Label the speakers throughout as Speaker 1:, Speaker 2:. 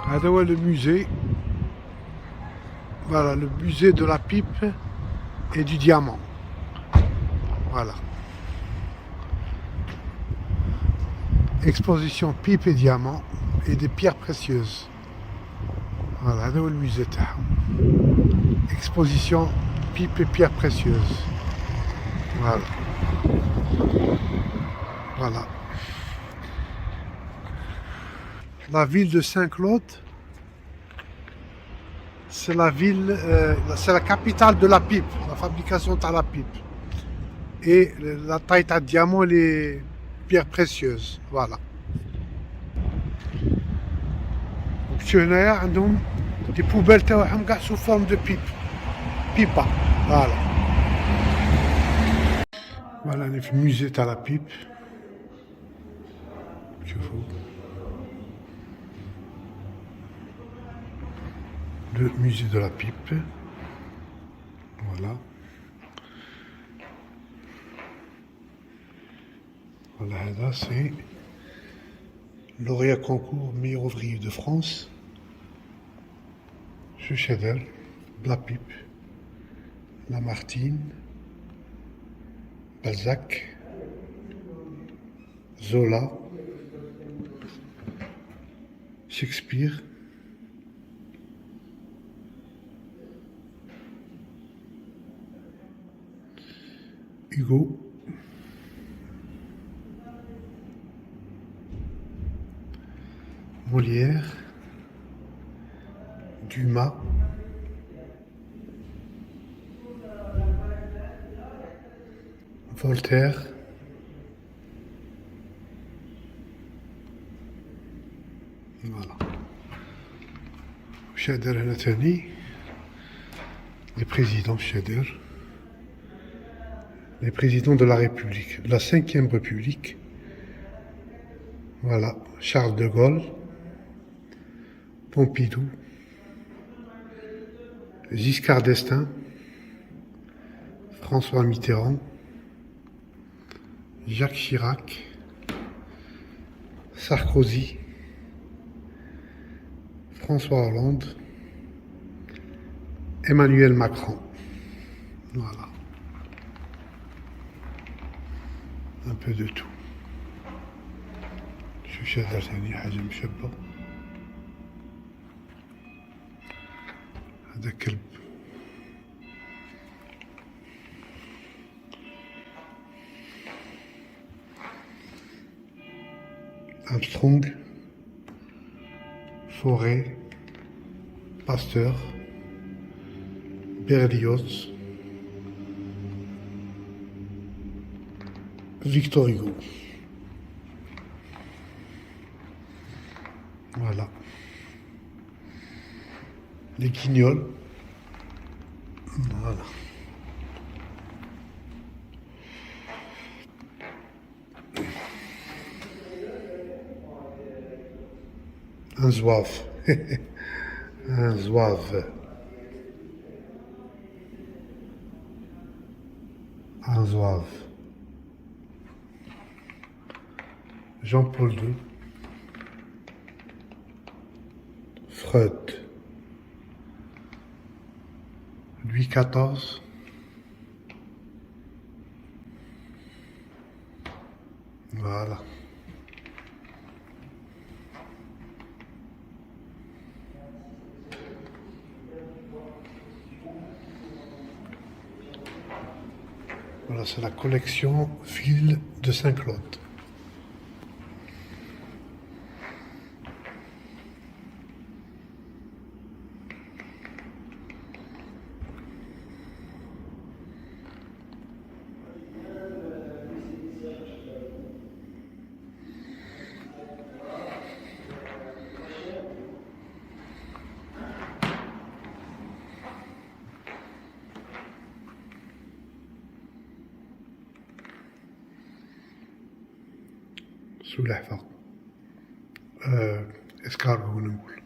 Speaker 1: هذا هو le musée. Voilà, le musée de la pipe et du diamant. Voilà. Exposition pipe et diamant et des pierres précieuses. Voilà, هذا هو الميزة تاعهم. Exposition pipe et pierres précieuses. Voilà. Voilà. La ville de Saint-Claude, c'est la ville, c'est la capitale de la pipe, la fabrication de la pipe. Et la taille de diamant, les pierres précieuses. Voilà. شتو هنايا عندهم دي بوبال تاعهم كاع سو فورم دو بيبا. فوالا. فوالا راني في الموزي تاع لا بيب. شوفوا le musée de la pipe. Voilà. Voilà, là c'est lauréat concours meilleur ouvrier de France. Chedel, la pipe, Lamartine, Balzac, Zola, Shakespeare, Hugo, Molière, Dumas, Voltaire, voilà. Shader Hanatani, les présidents Shader, les présidents de la République, de la 5e République. Voilà, Charles de Gaulle, Pompidou, Giscard d'Estaing, François Mitterrand, Jacques Chirac, Sarkozy, François Hollande, Emmanuel Macron. Voilà. Un peu de tout. شو شادر ثاني حاجة مشبة. هذا كلب. Armstrong, Forêt, Pasteur, Berlioz, Victor Hugo. Voilà. Les guignols. Voilà. Un zouave. Un zouave. Un zouave. Jean-Paul II. Freud. Louis XIV. Voilà. Voilà, c'est la collection Ville de Saint-Claude. سلحفاة اسكارغو نقول.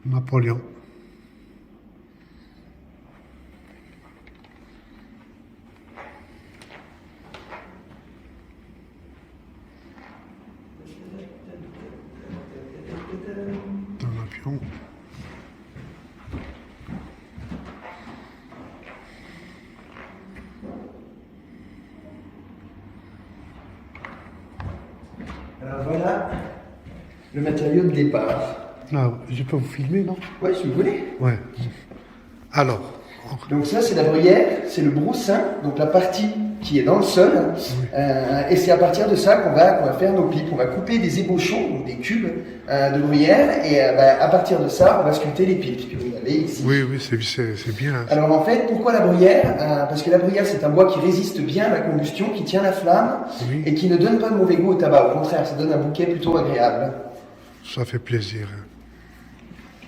Speaker 1: نابليون. Dans l'avion.
Speaker 2: Alors voilà le matériau de départ.
Speaker 1: Ah, je peux vous filmer, non?
Speaker 2: Ouais, si vous voulez.
Speaker 1: Ouais. Alors,
Speaker 2: Donc ça, c'est la bruyère, c'est le broussin, donc la partie qui est dans le sol. Et c'est à partir de ça qu'on va faire nos pipes. On va couper des ébauchons, donc des cubes de bruyère, et à partir de ça, on va sculpter les pipes. Que vous avez ici.
Speaker 1: oui, oui, c'est bien.
Speaker 2: Alors en fait, pourquoi la bruyère? Parce que la bruyère, c'est un bois qui résiste bien à la combustion, qui tient la flamme,
Speaker 1: Oui.
Speaker 2: et qui ne donne pas de mauvais goût au tabac. Au contraire, ça donne un bouquet plutôt agréable.
Speaker 1: Ça fait plaisir.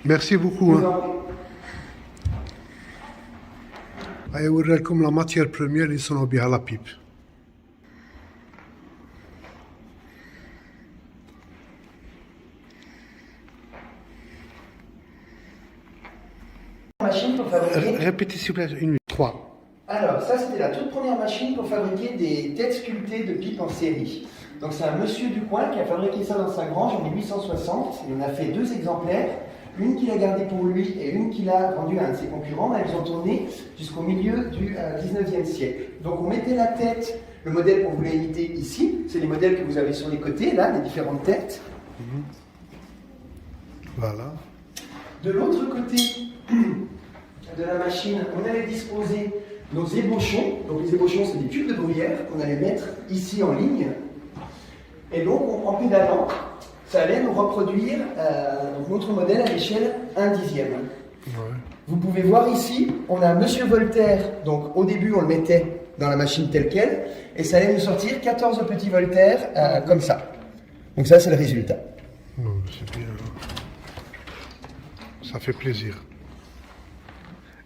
Speaker 1: Merci beaucoup. هيوريلكم لا ماتيير بريمير اللي يصنعوا بها لا بيب.
Speaker 2: Machine pour fabriquer.
Speaker 1: Répétez s'il vous plaît, une, 3.
Speaker 2: Alors, ça, c'était la toute première machine pour fabriquer des têtes sculptées de pipes en série. Donc, c'est un monsieur du coin qui a fabriqué ça dans sa grange en 1860. Il en a fait 2 exemplaires. Une qu'il a gardée pour lui et une qu'il a vendue à un de ses concurrents. Elles ont tourné jusqu'au milieu du 19e siècle. Donc, on mettait la tête, le modèle qu'on voulait imiter ici. C'est les modèles que vous avez sur les côtés, là, les différentes têtes.
Speaker 1: Voilà.
Speaker 2: De l'autre côté de la machine, on allait disposer nos ébauchons. Donc les ébauchons, c'est des tubes de bruyère qu'on allait mettre ici en ligne. Et donc, en pédalant, ça allait nous reproduire donc notre modèle à l'échelle 1/10.
Speaker 1: Ouais.
Speaker 2: Vous pouvez voir ici, on a Monsieur Voltaire. Donc au début, on le mettait dans la machine telle quelle. Et ça allait nous sortir 14 petits Voltaires comme ça. Donc ça, c'est le résultat.
Speaker 1: Non, c'est bien. Ça fait plaisir.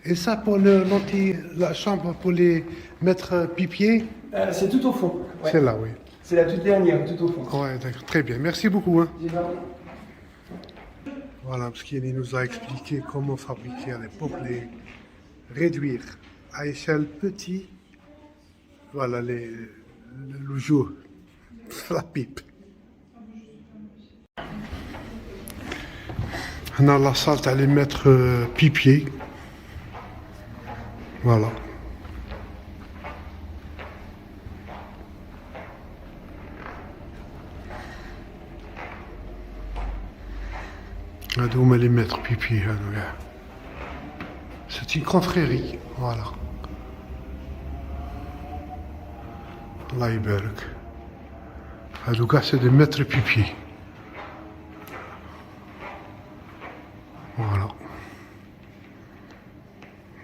Speaker 1: Et ça pour la chambre pour les mettre pipiers,
Speaker 2: C'est tout au fond. Ouais.
Speaker 1: c'est là, oui.
Speaker 2: C'est la toute dernière, tout au fond.
Speaker 1: Ouais, d'accord. Très bien. Merci beaucoup.
Speaker 2: J'ai pas-
Speaker 1: Voilà, parce qu'il nous a expliqué comment fabriquer à l'époque, les réduire à échelle petite. Voilà, le jour, la pipe. On a la salle à les mettre pipier. Voilà. هادو هما les mettre pipi. C'est une confrérie, voilà. الله يبارك. هادو كاع c'est des maîtres pipi. Voilà.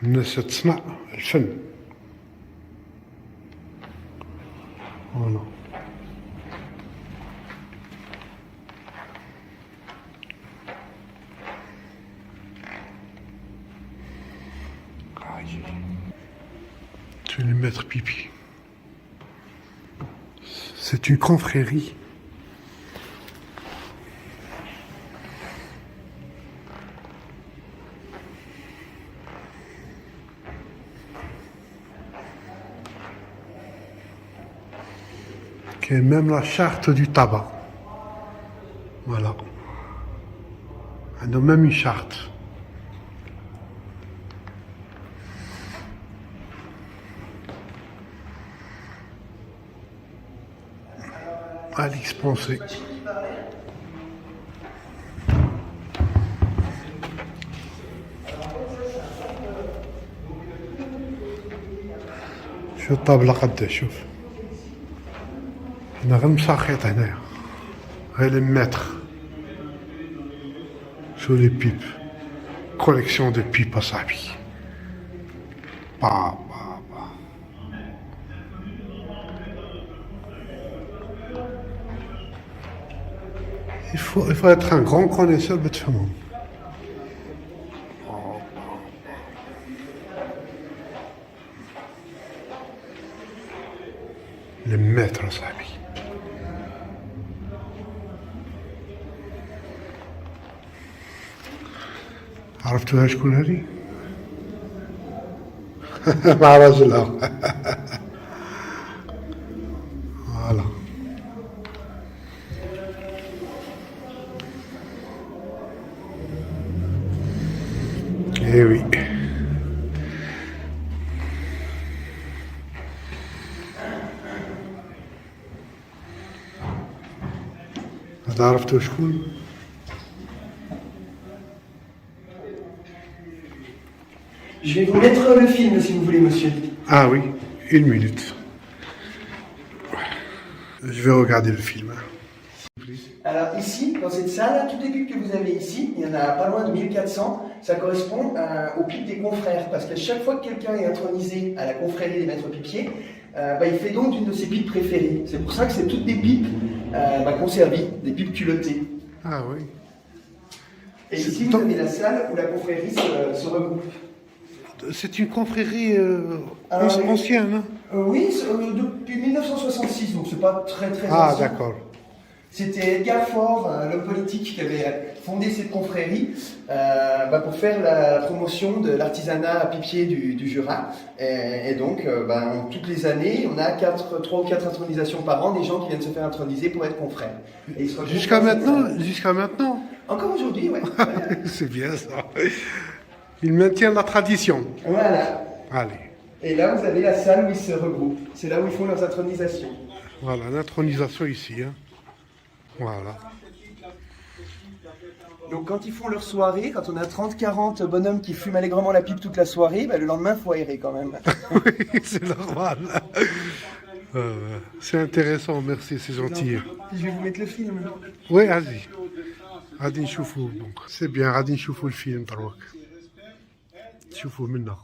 Speaker 1: الناس تصنع الفن. Voilà. Tu vais lui mettre pipi. C'est une confrérie. Qui est même la charte du tabac. Voilà. Elle a même une charte. Alix Pensée. شو الطابلة قد شوف هنا غير مساخيط هنايا غير لي ماتر شو لي بيب كوليكسيون دو بيب اصاحبي با Il faut être un grand connaisseur de تفهمهم. Les maîtres صاحبي. عرفتوها شكون هذي؟ مع راجلها. Voilà. Eh oui. هذا عرفتوا شكون؟
Speaker 2: Je vais vous mettre le film si vous voulez, monsieur.
Speaker 1: Ah oui, 1 minute. Je vais regarder le film.
Speaker 2: Alors ici, dans cette salle, toutes les pipes que vous avez ici, il y en a pas loin de 1400, ça correspond aux pipes des confrères. Parce qu'à chaque fois que quelqu'un est intronisé à la confrérie des maîtres pipiers, il fait don d'une de ses pipes préférées. C'est pour ça que c'est toutes des pipes conservées, des pipes culottées.
Speaker 1: Ah oui.
Speaker 2: Et ici, vous avez la salle où la confrérie se regroupe.
Speaker 1: C'est une confrérie
Speaker 2: oui.
Speaker 1: ancienne, hein?
Speaker 2: Oui, depuis 1966, donc c'est pas très
Speaker 1: Ah,
Speaker 2: ancien.
Speaker 1: d'accord.
Speaker 2: C'était Edgar Faure, l'homme politique qui avait fondé cette confrérie pour faire la promotion de l'artisanat pipier du Jura. Et donc, toutes les années, on a 3 ou 4 intronisations par an, des gens qui viennent se faire introniser pour être confrères. Et ils se retrouvent
Speaker 1: Jusqu'à
Speaker 2: dans cette
Speaker 1: maintenant,
Speaker 2: salle.
Speaker 1: jusqu'à maintenant.
Speaker 2: Encore aujourd'hui, ouais.
Speaker 1: C'est bien ça. Ils maintiennent la tradition.
Speaker 2: Voilà.
Speaker 1: Allez,
Speaker 2: Et là, vous avez la salle où ils se regroupent. C'est là où ils font leurs intronisations.
Speaker 1: voilà, l'intronisation ici. Hein. Voilà.
Speaker 2: Donc quand ils font leur soirée, quand on a 30-40 bonhommes qui fument allègrement la pipe toute la soirée, le lendemain, il faut aérer quand même.
Speaker 1: Oui, c'est normal. C'est intéressant, merci, c'est gentil.
Speaker 2: Je vais vous mettre le film.
Speaker 1: Oui, vas-y. غادي نشوفوا دونك سي بيان غادي نشوفوا الفيلم دروك تشوفوه منا.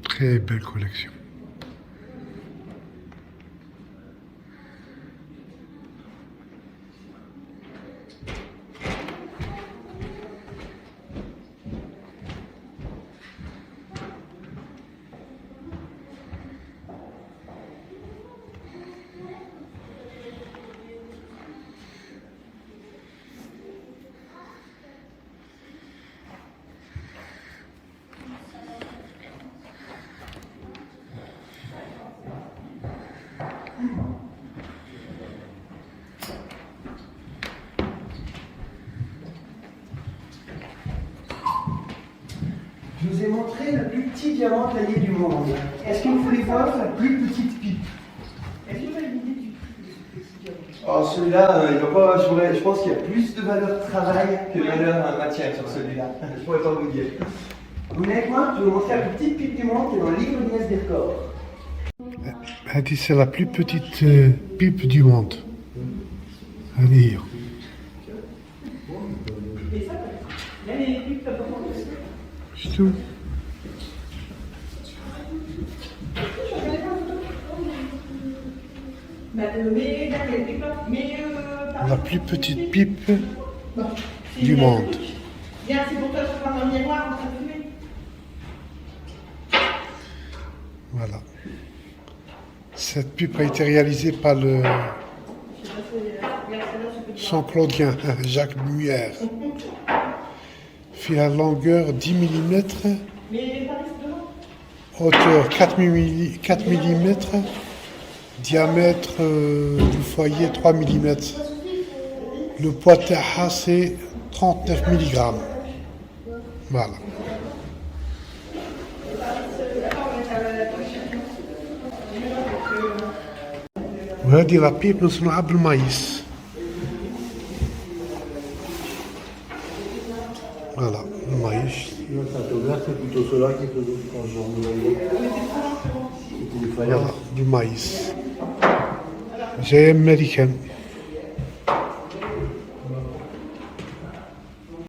Speaker 1: Très belle collection.
Speaker 2: Je vous ai montré le plus petit diamant taillé du monde. Est-ce que vous voulez voir la plus petite pipe? Est-ce que vous avez une idée du petit diamant? Oh, celui-là, il va pas. Je pense qu'il y a plus de valeur travail que de valeur matière sur celui-là. Je pourrais pas vous dire. Vous venez avec moi? Je vais vous montrer la plus petite pipe du monde qui est dans le livre Guinness des records.
Speaker 1: هذه c'est la plus petite pipe du monde. هذه هي. شتو؟ La plus petite pipe du monde.
Speaker 3: Viens, c'est pour toi, je prends dans le miroir, on s'en fumer.
Speaker 1: Voilà. Cette pipe a été réalisée par le Saint-Claudien Jacques Muir. Fait la longueur 10 mm,
Speaker 3: Mais Paris, c'est devant.
Speaker 1: hauteur 4 mm, diamètre du foyer 3 mm. Le poids تاعها c'est 39 mg. Voilà. وهذه لا بيب نصنعها بالمايس. Voilà, le maïs.
Speaker 4: Non, Saint-Aubert, c'est plutôt ceux-là qui faisaient quand je renouvelle. C'était du
Speaker 1: Voilà,
Speaker 4: faïence.
Speaker 1: du maïs. J'ai américain.